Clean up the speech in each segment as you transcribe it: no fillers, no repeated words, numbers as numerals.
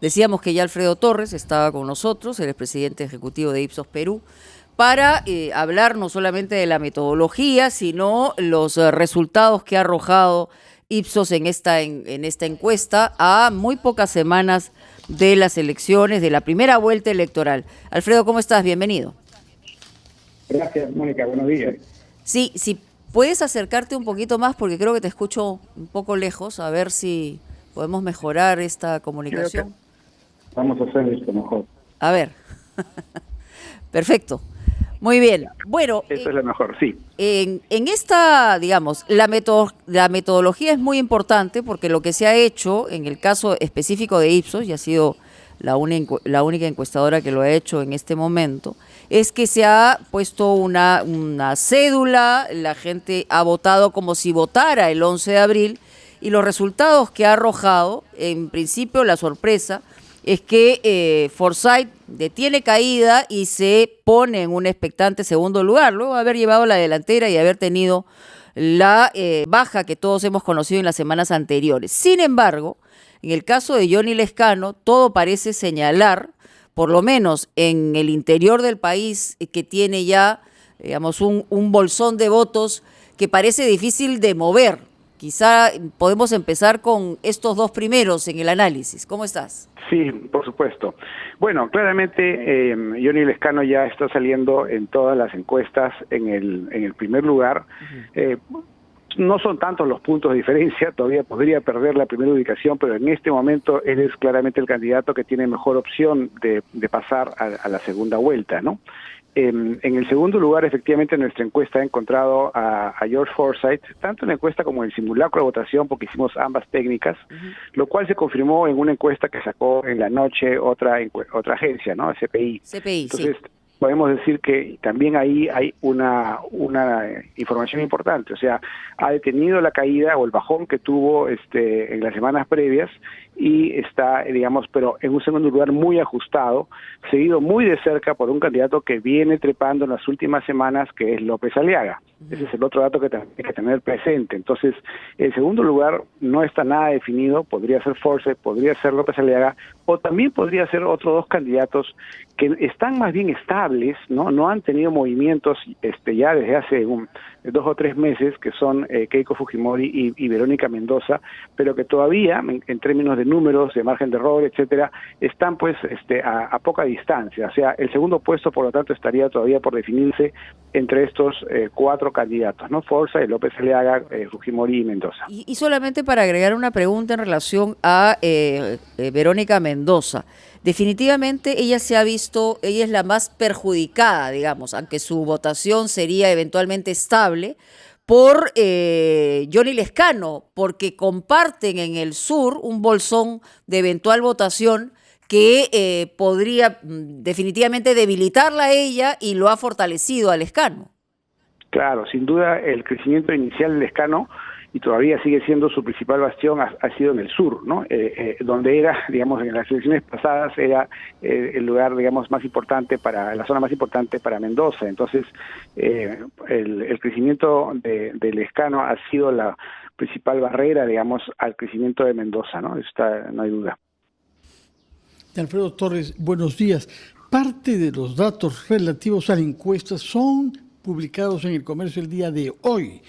Decíamos que ya Alfredo Torres estaba con nosotros, el presidente ejecutivo de Ipsos Perú, para hablar no solamente de la metodología, sino los resultados que ha arrojado Ipsos en esta encuesta a muy pocas semanas de las elecciones, de la primera vuelta electoral. Alfredo, ¿cómo estás? Bienvenido. Gracias, Mónica. Buenos días. Sí, si puedes acercarte un poquito más, porque creo que te escucho un poco lejos, a ver si podemos mejorar esta comunicación. Vamos a hacer esto mejor. A ver. Perfecto. Muy bien. Bueno, Esto es lo mejor, sí. En esta, digamos, la metodología es muy importante porque lo que se ha hecho en el caso específico de Ipsos, y ha sido la única encuestadora que lo ha hecho en este momento, es que se ha puesto una cédula, la gente ha votado como si votara el 11 de abril, y los resultados que ha arrojado, en principio la sorpresa, es que Forsyth detiene caída y se pone en un expectante segundo lugar, luego de haber llevado la delantera y haber tenido la baja que todos hemos conocido en las semanas anteriores. Sin embargo, en el caso de Johnny Lezcano, todo parece señalar, por lo menos en el interior del país, que tiene ya, digamos, un bolsón de votos que parece difícil de mover. Quizá podemos empezar con estos dos primeros en el análisis. ¿Cómo estás? Sí, por supuesto. Bueno, claramente Johnny Lezcano ya está saliendo en todas las encuestas en el primer lugar. No son tantos los puntos de diferencia, todavía podría perder la primera ubicación, pero en este momento él es claramente el candidato que tiene mejor opción de pasar a la segunda vuelta, ¿no? En el segundo lugar, efectivamente, nuestra encuesta ha encontrado a George Forsyth, tanto en la encuesta como en el simulacro de votación, porque hicimos ambas técnicas, lo cual se confirmó en una encuesta que sacó en la noche otra agencia, ¿no? CPI. Entonces, sí, podemos decir que también ahí hay una información importante, o sea, ha detenido la caída o el bajón que tuvo en las semanas previas y está, digamos, pero en un segundo lugar muy ajustado, seguido muy de cerca por un candidato que viene trepando en las últimas semanas, que es López Aliaga. Ese es el otro dato que hay que tener presente. Entonces, el segundo lugar no está nada definido, podría ser Forsyth, podría ser López Aliaga, o también podría ser otros dos candidatos que están más bien estables, no han tenido movimientos ya desde hace 2 o 3 meses, que son Keiko Fujimori y Verónica Mendoza, pero que todavía, en términos de números, de margen de error, etcétera, están pues a poca distancia. O sea, el segundo puesto, por lo tanto, estaría todavía por definirse entre estos 4 candidatos, ¿no? Forsyth, López Aliaga, Fujimori y Mendoza. Y solamente para agregar una pregunta en relación a Verónica Mendoza. Definitivamente ella se ha visto, ella es la más perjudicada, digamos, aunque su votación sería eventualmente estable, por Johnny Lezcano, porque comparten en el sur un bolsón de eventual votación que podría definitivamente debilitarla a ella y lo ha fortalecido a Lezcano. Claro, sin duda el crecimiento inicial de Lezcano, y todavía sigue siendo su principal bastión, ha sido en el sur, ¿no? Donde era, digamos, en las elecciones pasadas era el lugar, digamos, más importante la zona más importante para Mendoza. Entonces, el crecimiento de Lezcano ha sido la principal barrera, digamos, al crecimiento de Mendoza, ¿no? No hay duda. Alfredo Torres, buenos días. Parte de los datos relativos a la encuesta son publicados en El Comercio el día de hoy.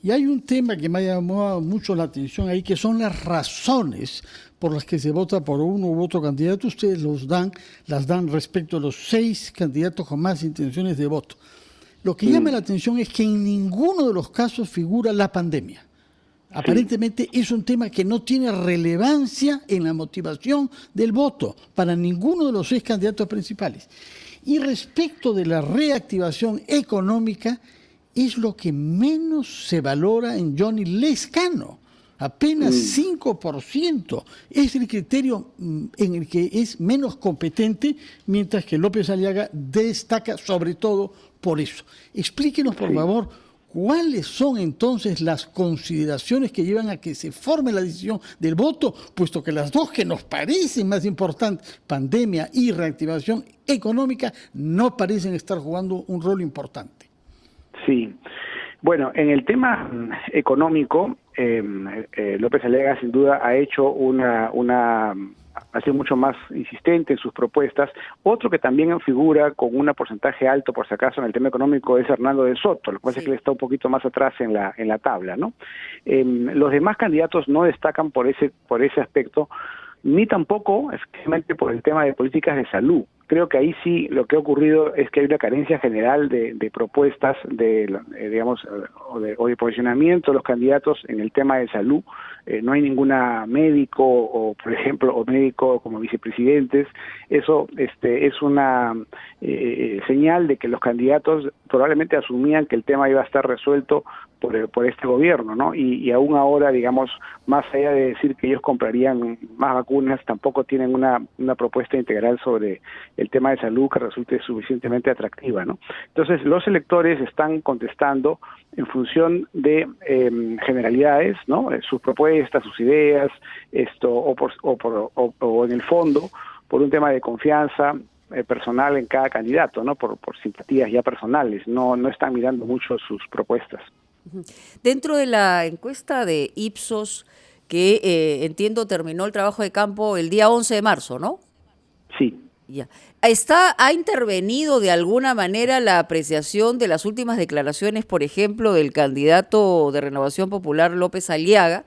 Y hay un tema que me ha llamado mucho la atención ahí, que son las razones por las que se vota por uno u otro candidato. Ustedes las dan respecto a los 6 candidatos con más intenciones de voto. Lo que llama la atención es que en ninguno de los casos figura la pandemia. Aparentemente es un tema que no tiene relevancia en la motivación del voto para ninguno de los 6 candidatos principales. Y respecto de la reactivación económica, es lo que menos se valora en Johnny Lezcano. Apenas 5% es el criterio en el que es menos competente, mientras que López Aliaga destaca sobre todo por eso. Explíquenos, por favor, ¿cuáles son entonces las consideraciones que llevan a que se forme la decisión del voto, puesto que las dos que nos parecen más importantes, pandemia y reactivación económica, no parecen estar jugando un rol importante? Sí, bueno, en el tema económico, López Aliaga sin duda ha hecho ha sido mucho más insistente en sus propuestas. Otro que también figura con un porcentaje alto, por si acaso, en el tema económico es Hernando de Soto, lo que pasa es que él está un poquito más atrás en la tabla, ¿no? Los demás candidatos no destacan por ese aspecto, ni tampoco especialmente por el tema de políticas de salud. Creo que ahí sí lo que ha ocurrido es que hay una carencia general de propuestas digamos, o de posicionamiento de los candidatos en el tema de salud. No hay ninguna médico o, por ejemplo, o médico como vicepresidentes. Eso es una señal de que los candidatos probablemente asumían que el tema iba a estar resuelto por este gobierno, ¿no? Y aún ahora, digamos, más allá de decir que ellos comprarían más vacunas, tampoco tienen una propuesta integral sobre el tema de salud que resulte suficientemente atractiva, ¿no? Entonces, los electores están contestando en función de generalidades, ¿no? Sus propuestas, sus ideas, o en el fondo, por un tema de confianza personal en cada candidato, ¿no? Por simpatías ya personales, no están mirando mucho sus propuestas. Dentro de la encuesta de Ipsos, que entiendo terminó el trabajo de campo el día 11 de marzo, ¿no? Sí. Ya. ¿Ha intervenido de alguna manera la apreciación de las últimas declaraciones, por ejemplo, del candidato de Renovación Popular, López Aliaga,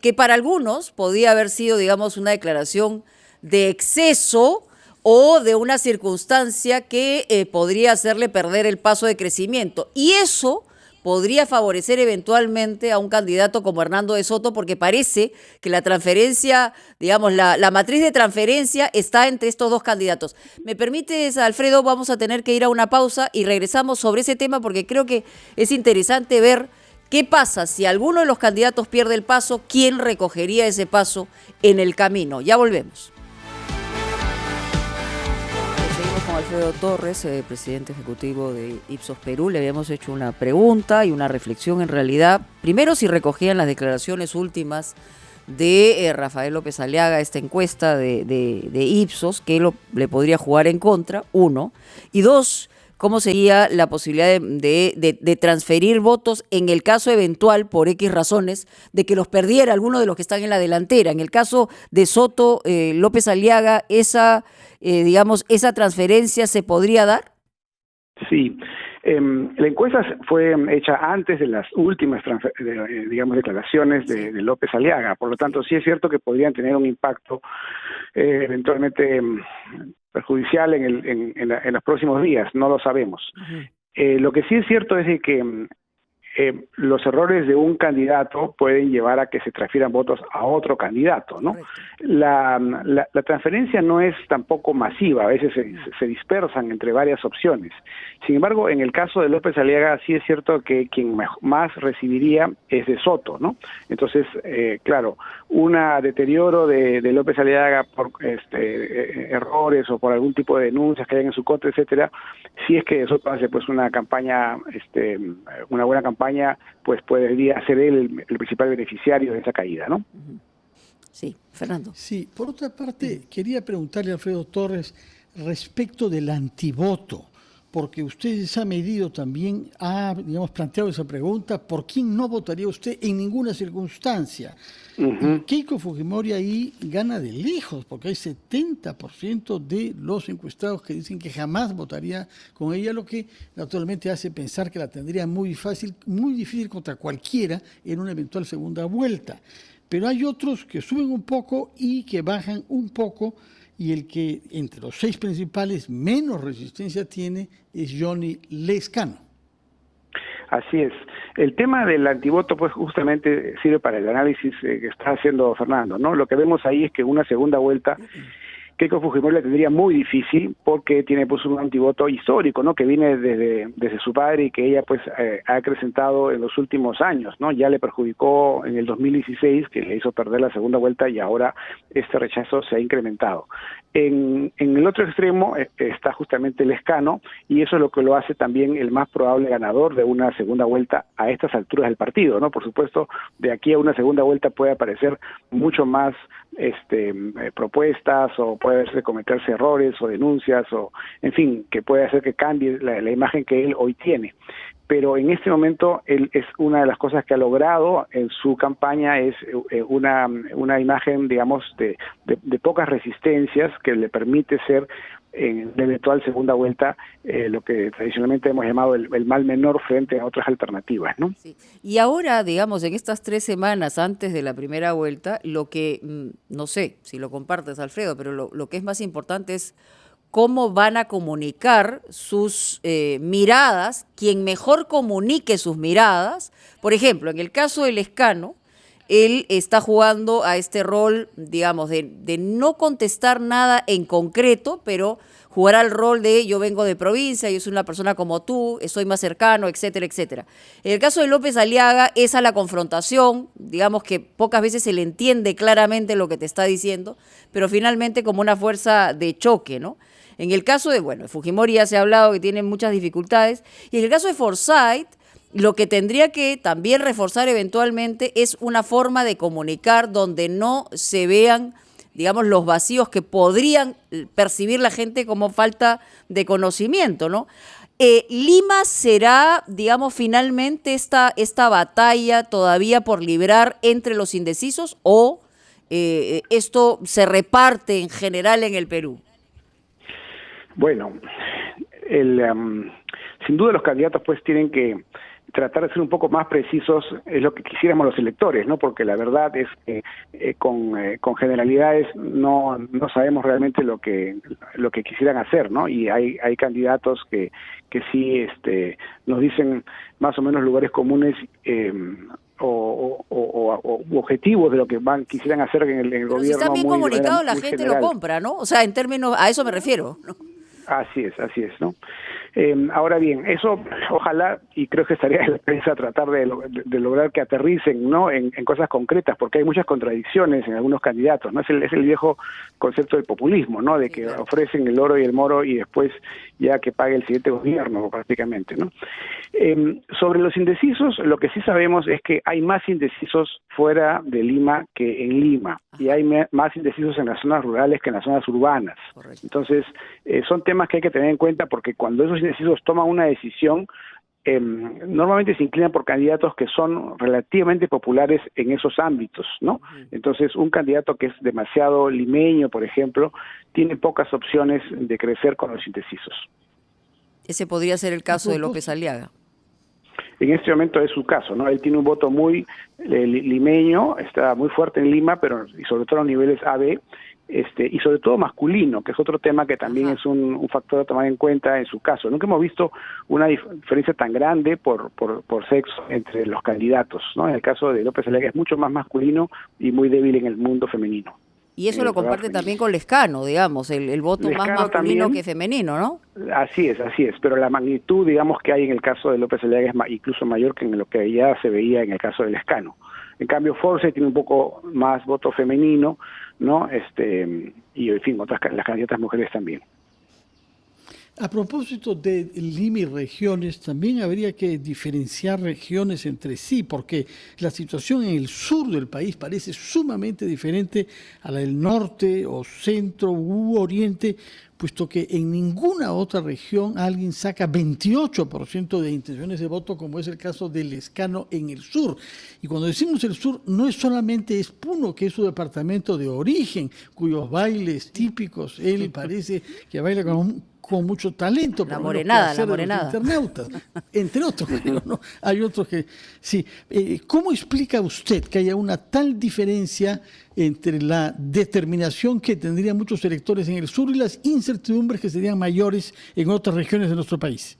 que para algunos podía haber sido, digamos, una declaración de exceso o de una circunstancia que podría hacerle perder el paso de crecimiento? Y eso podría favorecer eventualmente a un candidato como Hernando de Soto, porque parece que la transferencia, digamos, la matriz de transferencia está entre estos dos candidatos. ¿Me permites, Alfredo? Vamos a tener que ir a una pausa y regresamos sobre ese tema, porque creo que es interesante ver qué pasa si alguno de los candidatos pierde el paso, quién recogería ese paso en el camino. Ya volvemos. Con Alfredo Torres, presidente ejecutivo de Ipsos Perú. Le habíamos hecho una pregunta y una reflexión en realidad. Primero, si recogían las declaraciones últimas de Rafael López Aliaga, esta encuesta de Ipsos, que le podría jugar en contra, uno. Y dos, cómo sería la posibilidad de transferir votos en el caso eventual, por X razones, de que los perdiera alguno de los que están en la delantera. En el caso de Soto, López Aliaga, esa transferencia se podría dar. Sí. La encuesta fue hecha antes de las últimas declaraciones de López Aliaga, por lo tanto sí es cierto que podrían tener un impacto eventualmente perjudicial en los próximos días, no lo sabemos. Lo que sí es cierto es de que los errores de un candidato pueden llevar a que se transfieran votos a otro candidato, ¿no? La transferencia no es tampoco masiva, a veces se dispersan entre varias opciones. Sin embargo, en el caso de López Aliaga sí es cierto que quien más recibiría es de Soto, ¿no? Entonces, claro, un deterioro de López Aliaga por errores o por algún tipo de denuncias que hayan en su contra, etcétera, si es que de Soto hace pues una campaña, una buena campaña, pues podría ser él el principal beneficiario de esa caída, ¿no? Sí, Fernando. Sí, por otra parte, quería preguntarle a Alfredo Torres respecto del antivoto, porque usted se ha medido también, digamos, planteado esa pregunta, ¿por quién no votaría usted en ninguna circunstancia? Keiko Fujimori ahí gana de lejos, porque hay 70% de los encuestados que dicen que jamás votaría con ella, lo que naturalmente hace pensar que la tendría muy difícil contra cualquiera en una eventual segunda vuelta. Pero hay otros que suben un poco y que bajan un poco, y el que entre los 6 principales menos resistencia tiene es Johnny Lescano. Así es. El tema del antivoto pues justamente sirve para el análisis que está haciendo Fernando, ¿no? Lo que vemos ahí es que una segunda vuelta Keiko Fujimori la tendría muy difícil porque tiene pues un antivoto histórico, ¿no? Que viene desde su padre y que ella pues ha acrecentado en los últimos años, ¿no? Ya le perjudicó en el 2016, que le hizo perder la segunda vuelta, y ahora este rechazo se ha incrementado. En el otro extremo está justamente Lescano, y eso es lo que lo hace también el más probable ganador de una segunda vuelta a estas alturas del partido, ¿no? Por supuesto, de aquí a una segunda vuelta puede aparecer mucho más propuestas, o puede cometerse errores o denuncias, o en fin, que puede hacer que cambie la imagen que él hoy tiene. pero en este momento él es una de las cosas que ha logrado en su campaña es una imagen, digamos, de pocas resistencias que le permite ser en la eventual segunda vuelta lo que tradicionalmente hemos llamado el mal menor frente a otras alternativas, ¿no? Sí. Y ahora, digamos, en estas 3 semanas antes de la primera vuelta, lo que, no sé si lo compartes, Alfredo, pero lo que es más importante es cómo van a comunicar sus miradas, quien mejor comunique sus miradas. Por ejemplo, en el caso del Lescano, él está jugando a este rol, digamos, de no contestar nada en concreto, pero jugar al rol de yo vengo de provincia, yo soy una persona como tú, soy más cercano, etcétera, etcétera. En el caso de López Aliaga, es a la confrontación, digamos que pocas veces se le entiende claramente lo que te está diciendo, pero finalmente como una fuerza de choque, ¿no? En el caso de, bueno, de Fujimori ya se ha hablado que tiene muchas dificultades, y en el caso de Forsyth, lo que tendría que también reforzar eventualmente es una forma de comunicar donde no se vean, digamos, los vacíos que podrían percibir la gente como falta de conocimiento, ¿no? ¿Lima será, digamos, finalmente esta batalla todavía por librar entre los indecisos o esto se reparte en general en el Perú? Bueno, sin duda los candidatos pues tienen que tratar de ser un poco más precisos, es lo que quisiéramos los electores, ¿no? Porque la verdad es que con generalidades no sabemos realmente lo que quisieran hacer, ¿no? Y hay candidatos que sí nos dicen más o menos lugares comunes o objetivos de lo que quisieran hacer en el Pero gobierno. Si está bien comunicado, la gente general. lo compra, ¿no? O sea, en términos, a eso me refiero, ¿no? Así es, ¿no? Ahora bien, eso ojalá, y creo que estaría en la prensa tratar de lograr que aterricen, ¿no? En cosas concretas, porque hay muchas contradicciones en algunos candidatos, ¿no? Es el viejo concepto del populismo, ¿no? De que claro, ofrecen el oro y el moro y después ya que pague el siguiente gobierno, prácticamente, ¿no? Sobre los indecisos, lo que sí sabemos es que hay más indecisos fuera de Lima que en Lima, y hay más indecisos en las zonas rurales que en las zonas urbanas. Correcto. Entonces, son temas que hay que tener en cuenta porque cuando esos indecisos toman una decisión, normalmente se inclinan por candidatos que son relativamente populares en esos ámbitos, ¿no? Entonces, un candidato que es demasiado limeño, por ejemplo, tiene pocas opciones de crecer con los indecisos. Ese podría ser el caso de López Aliaga. En este momento es su caso, ¿no? Él tiene un voto muy limeño, está muy fuerte en Lima, pero y sobre todo a los niveles AB, y sobre todo masculino, que es otro tema que también es un factor a tomar en cuenta en su caso. Nunca hemos visto una diferencia tan grande por sexo entre los candidatos, ¿no? En el caso de López Aliaga es mucho más masculino y muy débil en el mundo femenino. Y eso lo comparte también con Lescano, digamos, el voto Lescano más masculino también, que femenino, ¿no? Así es, pero la magnitud, digamos, que hay en el caso de López Aliaga es incluso mayor que en lo que ya se veía en el caso de Lescano. En cambio, Forsyth tiene un poco más voto femenino, ¿no? Y en fin, las candidatas mujeres también. A propósito de Lima y regiones, también habría que diferenciar regiones entre sí, porque la situación en el sur del país parece sumamente diferente a la del norte o centro u oriente, puesto que en ninguna otra región alguien saca 28% de intenciones de voto, como es el caso del Lescano en el sur. Y cuando decimos el sur, no es solamente Puno, que es su departamento de origen, cuyos bailes típicos, él parece que baila con mucho talento. La morenada. Internautas, entre otros, ¿no? Hay otros que sí. ¿Cómo explica usted que haya una tal diferencia entre la determinación que tendrían muchos electores en el sur y las incertidumbres que serían mayores en otras regiones de nuestro país?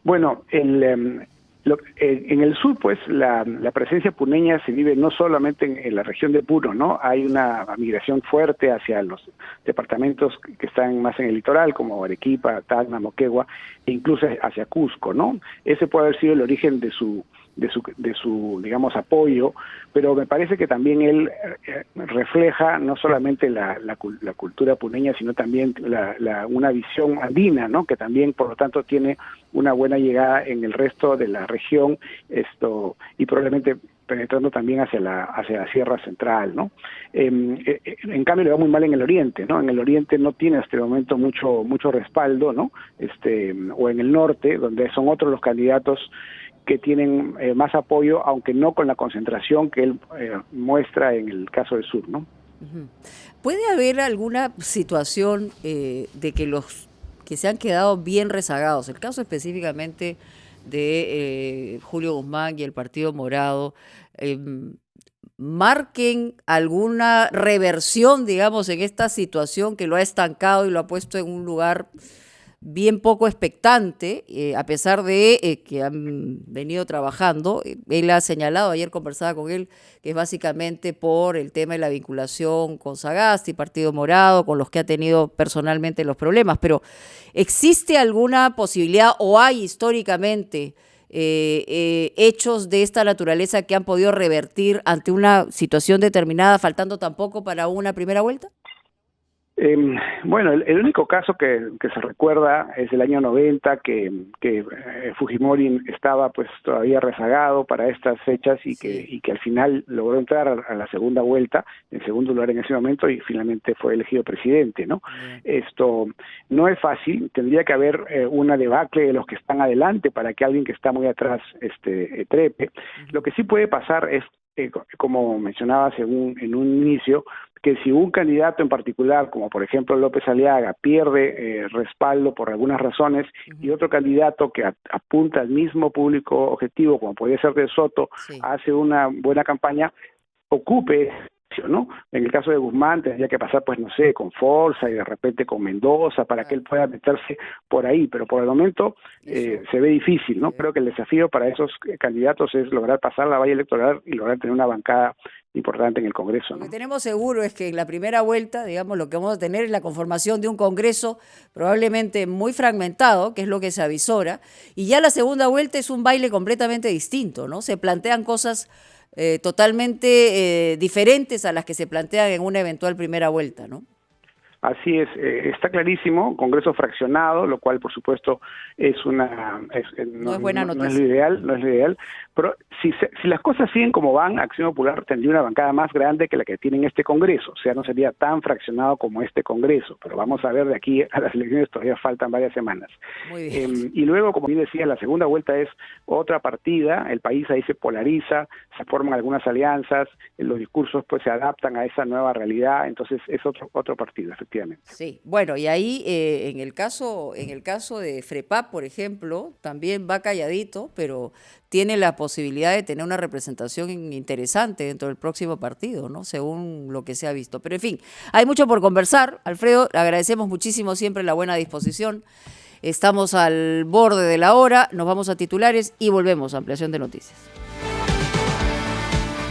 Bueno, en el sur, pues, la presencia puneña se vive no solamente en la región de Puno, ¿no? Hay una migración fuerte hacia los departamentos que están más en el litoral, como Arequipa, Tacna, Moquegua, e incluso hacia Cusco, ¿no? Ese puede haber sido el origen de su digamos, apoyo, pero me parece que también él refleja no solamente la cultura puneña, sino también una visión andina, ¿no? Que también, por lo tanto, tiene una buena llegada en el resto de la región, y probablemente penetrando también hacia la Sierra Central, ¿no? En cambio le va muy mal en el Oriente, ¿no? En el Oriente no tiene hasta el momento mucho respaldo, ¿no? O en el norte, donde son otros los candidatos que tienen más apoyo, aunque no con la concentración que él muestra en el caso del sur, ¿no? ¿Puede haber alguna situación de que los que se han quedado bien rezagados, el caso específicamente de Julio Guzmán y el Partido Morado, marquen alguna reversión, digamos, en esta situación que lo ha estancado y lo ha puesto en un lugar bien poco expectante, a pesar de que han venido trabajando? Él ha señalado, ayer conversaba con él, que es básicamente por el tema de la vinculación con Sagasti, Partido Morado, con los que ha tenido personalmente los problemas, pero ¿existe alguna posibilidad o hay históricamente hechos de esta naturaleza que han podido revertir ante una situación determinada, faltando tampoco para una primera vuelta? Bueno, el único caso que se recuerda es el año 90, que Fujimori estaba pues todavía rezagado para estas fechas y que al final logró entrar a la segunda vuelta, en segundo lugar en ese momento, y finalmente fue elegido presidente, ¿no? Esto no es fácil, tendría que haber una debacle de los que están adelante para que alguien que está muy atrás trepe. Lo que sí puede pasar es, como mencionabas en un inicio, que si un candidato en particular, como por ejemplo López Aliaga, pierde respaldo por algunas razones, y otro candidato que apunta al mismo público objetivo, como podría ser de Soto, hace una buena campaña, ocupe, ¿no? En el caso de Guzmán tendría que pasar, pues no sé, con Forza y de repente con Mendoza para que él pueda meterse por ahí, pero por el momento se ve difícil, ¿no? Creo que el desafío para esos candidatos es lograr pasar la valla electoral y lograr tener una bancada importante en el Congreso, ¿no? Lo que tenemos seguro es que en la primera vuelta, digamos, lo que vamos a tener es la conformación de un Congreso probablemente muy fragmentado, que es lo que se avisora, y ya la segunda vuelta es un baile completamente distinto, ¿no? Se plantean cosas totalmente diferentes a las que se plantean en una eventual primera vuelta, ¿no? Así es, está clarísimo, Congreso fraccionado, lo cual por supuesto no es buena noticia. No es lo ideal, pero si las cosas siguen como van, Acción Popular tendría una bancada más grande que la que tiene en este Congreso, o sea, no sería tan fraccionado como este Congreso, pero vamos a ver, de aquí a las elecciones todavía faltan varias semanas. Muy bien. Y luego, como bien decía, la segunda vuelta es otra partida, el país ahí se polariza, se forman algunas alianzas, los discursos pues se adaptan a esa nueva realidad, entonces es otro partido, efectivamente. Sí, bueno, y ahí en el caso de FREPAP, por ejemplo, también va calladito, pero tiene la posibilidad de tener una representación interesante dentro del próximo partido, ¿no? Según lo que se ha visto. Pero en fin, hay mucho por conversar. Alfredo, agradecemos muchísimo siempre la buena disposición. Estamos al borde de la hora, nos vamos a titulares y volvemos a Ampliación de Noticias.